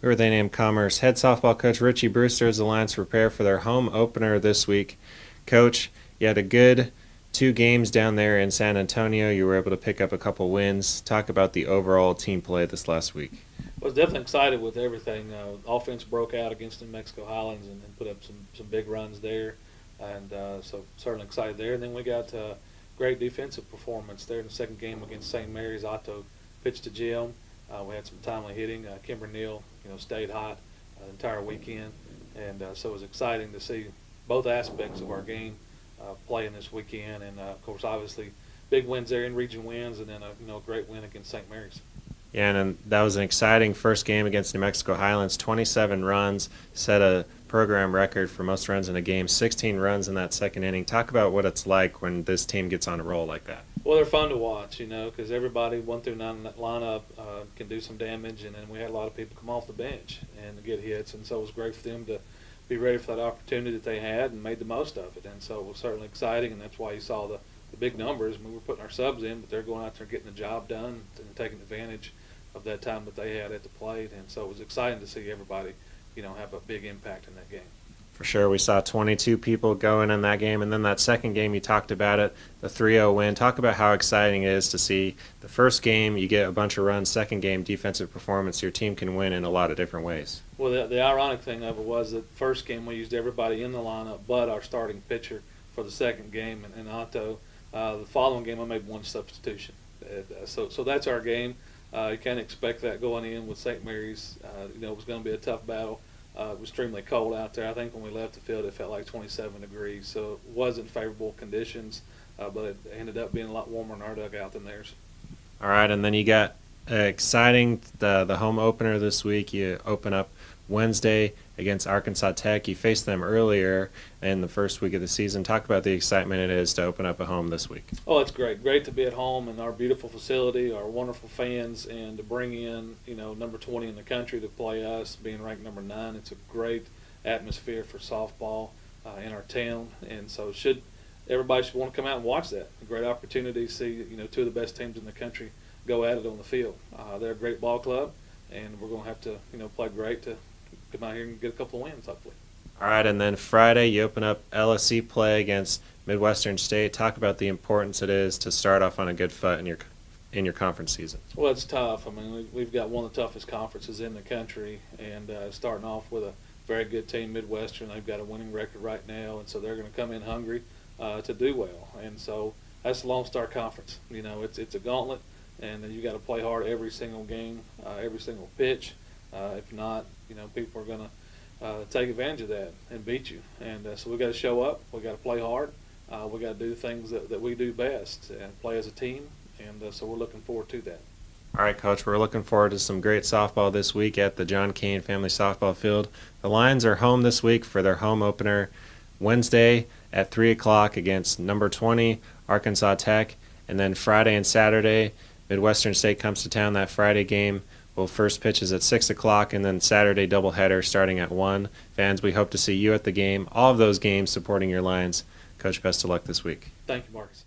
We're with A&M-Commerce head softball coach Richie Bruister as the Lions prepare for their home opener this week. Coach, you had a good 2 games down there in San Antonio. You were able to pick up a couple wins. Talk about the overall team play this last week. I was definitely excited with everything. Offense broke out against New Mexico Highlands and put up some big runs there, and so certainly excited there. And then we got great defensive performance there in the second game against St. Mary's. Otto pitched to Jim. We had some timely hitting. Kimber Neal, stayed hot the entire weekend, and so it was exciting to see both aspects of our game playing this weekend. And of course, obviously, big wins there in region wins, and then a great win against St. Mary's. Yeah, and that was an exciting first game against New Mexico Highlands. 27 runs, set a program record for most runs in a game. 16 runs in that second inning. Talk about what it's like when this team gets on a roll like that. Well, they're fun to watch, because everybody 1 through 9 in that lineup can do some damage, and then we had a lot of people come off the bench and get hits, and so it was great for them to be ready for that opportunity that they had and made the most of it. And so it was certainly exciting, and that's why you saw the big numbers. We were putting our subs in, but they're going out there getting the job done and taking advantage of that time that they had at the plate. And so it was exciting to see everybody, have a big impact in that game. For sure, we saw 22 people going in that game, and then that second game, you talked about it, the 3-0 win. Talk about how exciting it is to see the first game, you get a bunch of runs, second game, defensive performance, your team can win in a lot of different ways. Well, the ironic thing of it was that first game we used everybody in the lineup but our starting pitcher for the second game, and Otto. The following game I made one substitution. So that's our game. You can't expect that going in with St. Mary's. It was going to be a tough battle. It was extremely cold out there. I think when we left the field, it felt like 27 degrees. So it wasn't favorable conditions, but it ended up being a lot warmer in our dugout than theirs. All right, and then you got exciting the home opener this week. You open up Wednesday against Arkansas Tech. You faced them earlier in the first week of the season. Talk about the excitement it is to open up a home this week. Oh, it's great. Great to be at home in our beautiful facility, our wonderful fans, and to bring in, number 20 in the country to play us, being ranked number 9. It's a great atmosphere for softball in our town, and so everybody should want to come out and watch that. A great opportunity to see, 2 of the best teams in the country go at it on the field. They're a great ball club, and we're going to have to, play great to come out here and get a couple of wins, hopefully. All right, and then Friday you open up LSC play against Midwestern State. Talk about the importance it is to start off on a good foot in your conference season. Well, it's tough. I mean, we've got one of the toughest conferences in the country, and starting off with a very good team, Midwestern. They've got a winning record right now, and so they're going to come in hungry to do well. And so that's the Lone Star Conference. It's a gauntlet, and you got to play hard every single game, every single pitch. If not, people are going to take advantage of that and beat you. And so we got to show up. We got to play hard. We got to do things that we do best and play as a team. And so we're looking forward to that. All right, Coach, we're looking forward to some great softball this week at the John Kane Family Softball Field. The Lions are home this week for their home opener Wednesday at 3 o'clock against number 20, Arkansas Tech. And then Friday and Saturday, Midwestern State comes to town. That Friday game will first pitch is at 6 o'clock, and then Saturday doubleheader starting at 1. Fans, we hope to see you at the game. All of those games supporting your Lions. Coach, best of luck this week. Thank you, Marcus.